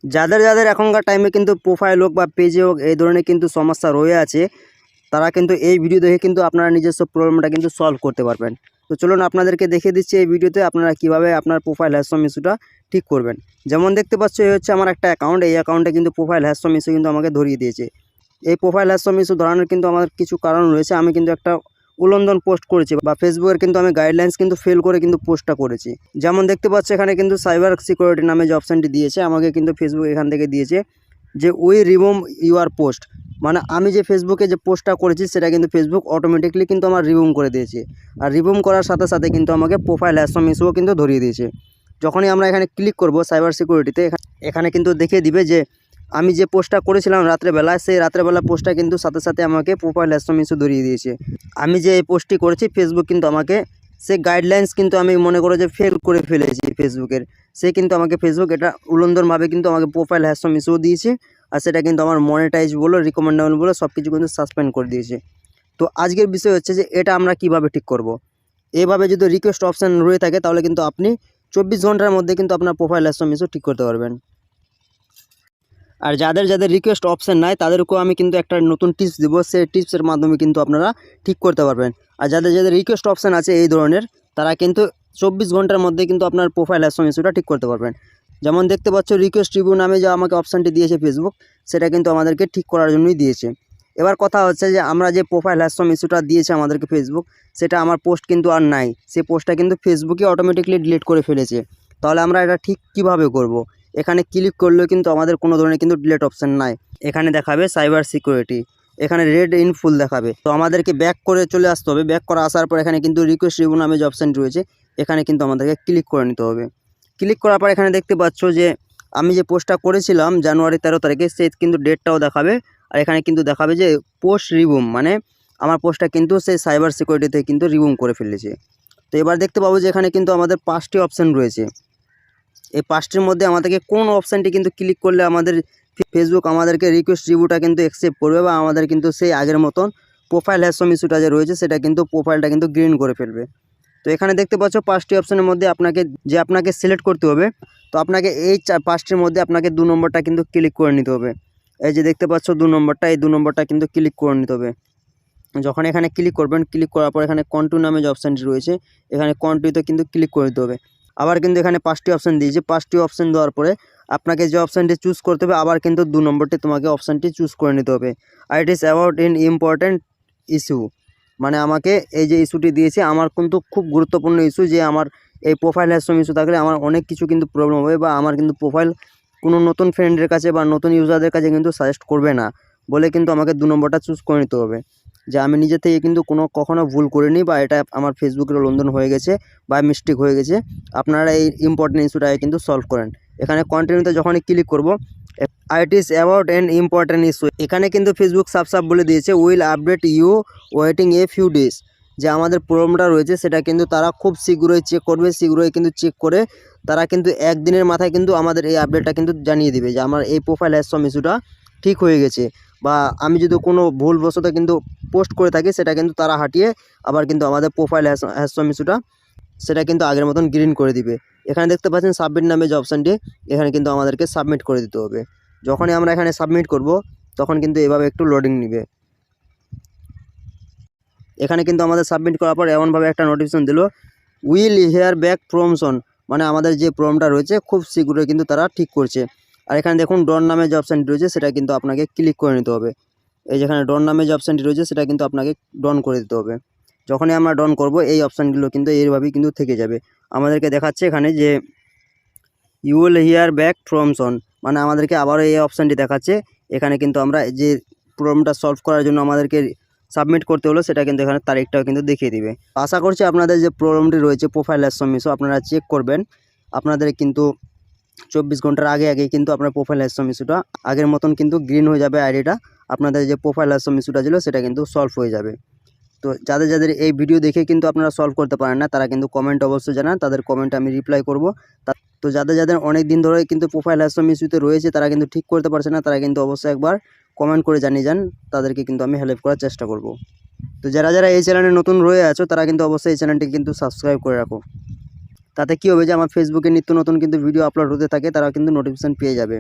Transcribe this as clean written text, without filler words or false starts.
যাদের যাদের এখনকার টাইমে কিন্তু প্রোফাইল হোক বা পেজে হোক এই ধরনের কিন্তু সমস্যা রয়ে আছে, তারা কিন্তু এই ভিডিও দেখে কিন্তু আপনারা নিজস্ব প্রবলেমটা কিন্তু সলভ করতে পারবেন। তো চলুন আপনাদেরকে দেখিয়ে দিচ্ছি এই ভিডিওতে আপনারা কিভাবে আপনার প্রোফাইল হ্যাশ সম ইস্যুটা ঠিক করবেন। যেমন দেখতে পাচ্ছ, এই হচ্ছে আমার একটা অ্যাকাউন্ট। এই অ্যাকাউন্টে কিন্তু প্রোফাইল হ্যাশ সম ইস্যু কিন্তু আমাকে ধরিয়ে দিয়েছে। এই প্রোফাইল হ্যাশ সম ইস্যু ধরানোর কিন্তু আমার কিছু কারণ রয়েছে। আমি কিন্তু একটা উল্লঙ্ঘন পোস্ট করেছি বা ফেসবুকের কিন্তু আমি গাইডলাইন্স কিন্তু ফেল করে কিন্তু পোস্টটা করেছি। যেমন দেখতে পাচ্ছ এখানে কিন্তু সাইবার সিকিউরিটি নামে যে অপশানটি দিয়েছে আমাকে কিন্তু ফেসবুক এখান থেকে দিয়েছে যে উই রিমুভ ইউর পোস্ট, মানে আমি যে ফেসবুকে যে পোস্টটা করেছি সেটা কিন্তু ফেসবুক অটোমেটিকলি কিন্তু আমার রিমুভ করে দিয়েছে। আর রিমুভ করার সাথে সাথে কিন্তু আমাকে প্রোফাইল হ্যাশ সম ইস্যুও কিন্তু ধরিয়ে দিয়েছে। যখনই আমরা এখানে ক্লিক করব সাইবার সিকিউরিটিতে, এখানে কিন্তু দেখিয়ে দিবে যে আমি যে পোস্টটা করেছিলাম রাত্রেবেলা, সেই রাত্রেবেলা পোস্টটা কিন্তু সাথে সাথে আমাকে প্রোফাইল হ্যাশ সম ইস্যু ধরিয়ে দিয়েছে। আমি যে এই পোস্টটি করেছি ফেসবুক কিন্তু আমাকে সে গাইডলাইন্স কিন্তু আমি মনে করো যে ফেল করে ফেলেছি ফেসবুকের, সে কিন্তু আমাকে ফেসবুক এটা উল্লঙ্ঘনভাবে কিন্তু আমাকে প্রোফাইল হ্যাশ সম ইস্যুও দিয়েছে। আর সেটা কিন্তু আমার মনিটাইজ বলো রিকমেন্ডেবল বলো সব কিছু কিন্তু সাসপেন্ড করে দিয়েছে। তো আজকের বিষয় হচ্ছে যে এটা আমরা কিভাবে ঠিক করব। এভাবে যদি রিকোয়েস্ট অপশান রয়ে থাকে তাহলে কিন্তু আপনি 24 ঘন্টার মধ্যে কিন্তু আপনার প্রোফাইল হ্যাশ সম ইস্যু ঠিক করতে পারবেন। আর যাদের যাদের রিকোয়েস্ট অপশান নাই তাদেরকেও আমি কিন্তু একটা নতুন টিপস দেবো, সেই টিপসের মাধ্যমে কিন্তু আপনারা ঠিক করতে পারবেন। আর যাদের যাদের রিকোয়েস্ট অপশান আছে এই ধরনের, তারা কিন্তু 24 ঘন্টার মধ্যে কিন্তু আপনার প্রোফাইল হ্যাশ সম ইস্যুটা ঠিক করতে পারবেন। যেমন দেখতে পাচ্ছ রিকোয়েস্ট রিভিউ নামে যে আমাকে অপশানটি দিয়েছে ফেসবুক, সেটা কিন্তু আমাদেরকে ঠিক করার জন্যই দিয়েছে। এবার কথা হচ্ছে যে আমরা যে প্রোফাইল হ্যাশ সম ইস্যুটা দিয়েছে আমাদেরকে ফেসবুক, সেটা আমার পোস্ট কিন্তু আর নাই, সেই পোস্টটা কিন্তু ফেসবুকে অটোমেটিকলি ডিলিট করে ফেলেছে। তাহলে আমরা এটা ঠিক কিভাবে করব। এখানে ক্লিক করলেও কিন্তু আমাদের কোনো ধরনের কিন্তু ডিলিট অপশান নাই। এখানে দেখাবে সাইবার সিকিউরিটি, এখানে রেড ইন ফুল দেখাবে। তো আমাদেরকে ব্যাক করে চলে আসতে হবে। ব্যাক করে আসার পর এখানে কিন্তু রিকোয়েস্ট রিভিউ নামে যে অপশানটি রয়েছে এখানে কিন্তু আমাদেরকে ক্লিক করে নিতে হবে। ক্লিক করার পর এখানে দেখতে পাচ্ছ যে আমি যে পোস্টটা করেছিলাম জানুয়ারি 13 তারিখে, সে কিন্তু ডেটটাও দেখাবে। আর এখানে কিন্তু দেখাবে যে পোস্ট রিমুভ, মানে আমার পোস্টটা কিন্তু সেই সাইবার সিকিউরিটিতে কিন্তু রিমুভ করে ফেলেছে। তো এবার দেখতে পাবো যে এখানে কিন্তু আমাদের 5টি অপশান রয়েছে। এই 5টির মধ্যে আমাদেরকে কোন অপশানটি কিন্তু ক্লিক করলে আমাদের ফেসবুক আমাদেরকে রিকোয়েস্ট রিভিউটা কিন্তু অ্যাকসেপ্ট করবে বা আমাদের কিন্তু সেই আগের মতন প্রোফাইল হ্যাশ সম ইস্যুটা যে রয়েছে সেটা কিন্তু প্রোফাইলটা কিন্তু গ্রিন করে ফেলবে। তো এখানে দেখতে পাচ্ছ 5টি অপশানের মধ্যে আপনাকে সিলেক্ট করতে হবে। তো আপনাকে এই 5টির মধ্যে আপনাকে 2 নম্বরটা কিন্তু ক্লিক করে নিতে হবে। এই যে দেখতে পাচ্ছ 2 নম্বরটা, এই 2 নম্বরটা কিন্তু ক্লিক করে নিতে হবে। যখন এখানে ক্লিক করবেন, ক্লিক করার পর এখানে কন্টিনিউ নামে যে অপশানটি রয়েছে এখানে কন্টিনিউতে কিন্তু ক্লিক করে দিতে হবে। আবার কিন্তু এখানে 5টি অপশান দিয়েছে, 5টি অপশান দেওয়ার পরে আপনাকে যে অপশানটি চুজ করতে হবে আবার কিন্তু 2 নম্বরটি তোমাকে অপশানটি চুজ করে নিতে হবে। আর it is about in important issue, মানে আমাকে এই যে ইস্যুটি দিয়েছে আমার কিন্তু খুব গুরুত্বপূর্ণ ইস্যু, যে আমার এই প্রোফাইল হ্যাশ সম ইস্যু থাকলে আমার অনেক কিছু কিন্তু প্রবলেম হবে বা আমার কিন্তু প্রোফাইল কোনো নতুন ফ্রেন্ডের কাছে বা নতুন ইউজারদের কাছে কিন্তু সাজেস্ট করবে না বলে কিন্তু আমাকে 2 নম্বরটা চুজ করে নিতে হবে। যে আমি নিজে থেকে কিন্তু কখনো ভুল করিনি বা এটা আমার ফেসবুকের লন্ডন হয়ে গেছে বা মিস্টেক হয়ে গেছে। আপনারা এই ইম্পর্টেন্ট ইস্যুটাকে কিন্তু সলভ করেন। এখানে কন্টিনিউতে যখনই ক্লিক করব, it is about an important issue, এখানে কিন্তু ফেসবুক সাব বলে দিয়েছে will update you waiting a few days, যে আমাদের প্রবলেমটা রয়েছে সেটা কিন্তু তারা খুব শীঘ্রই চেক করবে। শীঘ্রই কিন্তু চেক করে তারা কিন্তু একদিনের মাথায় কিন্তু আমাদের এই আপডেটটা কিন্তু জানিয়ে দেবে যে আমার এই প্রোফাইল হ্যাশ সম ইস্যুটা ঠিক হয়ে গেছে। বা আমি যদি কোনো ভুলবশত কিন্তু পোস্ট করে থাকি সেটা কিন্তু তারা হাটিয়ে আবার কিন্তু আমাদের প্রোফাইল হ্যাশ সম ইস্যুটা সেটা কিন্তু আগের মতন গ্রিন করে দিবে। এখানে দেখতে পাচ্ছেন সাবমিট নামে যে অপশানটি, এখানে কিন্তু আমাদেরকে সাবমিট করে দিতে হবে। যখনই আমরা এখানে সাবমিট করব তখন কিন্তু এভাবে একটু লোডিং নেবে। এখানে কিন্তু আমাদের সাবমিট করার পর এমনভাবে একটা নোটিফিকেশন দিল উইল হিয়ার ব্যাক প্রমোশন, মানে আমাদের যে প্রবলেমটা রয়েছে খুব শীঘ্রই কিন্তু তারা ঠিক করছে। আর এখানে দেখুন ডন নামে যে অপশানটি রয়েছে সেটা কিন্তু আপনাকে ক্লিক করে নিতে হবে। এই যেখানে ডন নামে যে অপশানটি রয়েছে সেটা কিন্তু আপনাকে ডন করে দিতে হবে। যখনই আমরা ডন করব এই অপশানগুলো কিন্তু এইভাবেই কিন্তু থেকে যাবে। আমাদেরকে দেখাচ্ছে এখানে যে you will hear back promotion, মানে আমাদেরকে আবারও এই অপশানটি দেখাচ্ছে। এখানে কিন্তু আমরা যে প্রবলেমটা সলভ করার জন্য আমাদেরকে সাবমিট করতে হলো সেটা কিন্তু এখানে তারিখটাও কিন্তু দেখিয়ে দিবে। আশা করছি আপনাদের যে প্রবলেমটি রয়েছে প্রোফাইল হ্যাশ সম ইস্যু আপনারা চেক করবেন। আপনাদের কিন্তু 24 ঘন্টার আগে কিন্তু আপনার প্রোফাইল হ্যাশ সম ইস্যুটা আগের মতন কিন্তু গ্রিন হয়ে যাবে। আইডিটা আপনাদের যে প্রোফাইল হ্যাশ সম ইস্যুটা ছিল সেটা কিন্তু সলভ হয়ে যাবে। তো যাদের যাদের এই ভিডিও দেখে কিন্তু আপনারা সলভ করতে পারেন না তারা কিন্তু কমেন্ট অবশ্যই জানান, তাদের কমেন্টে আমি রিপ্লাই করব। তো যাদের যাদের অনেক দিন ধরে কিন্তু প্রোফাইল হ্যাশ সম ইস্যুতে রয়েছে তারা কিন্তু ঠিক করতে পারছে না, তারা কিন্তু অবশ্যই একবার কমেন্ট করে জানিয়ে যান, তাদেরকে কিন্তু আমি হেল্প করার চেষ্টা করব। তো যারা যারা এই চ্যানেলে নতুন রয়ে আছো তারা কিন্তু অবশ্যই এই চ্যানেলটি কিন্তু সাবস্ক্রাইব করে রাখো। তাতে কী হবে যে আমার ফেসবুকে নিত্য নতুন কিন্তু ভিডিও আপলোড হতে থাকে, তারা কিন্তু নোটিফিকেশান পেয়ে যাবে।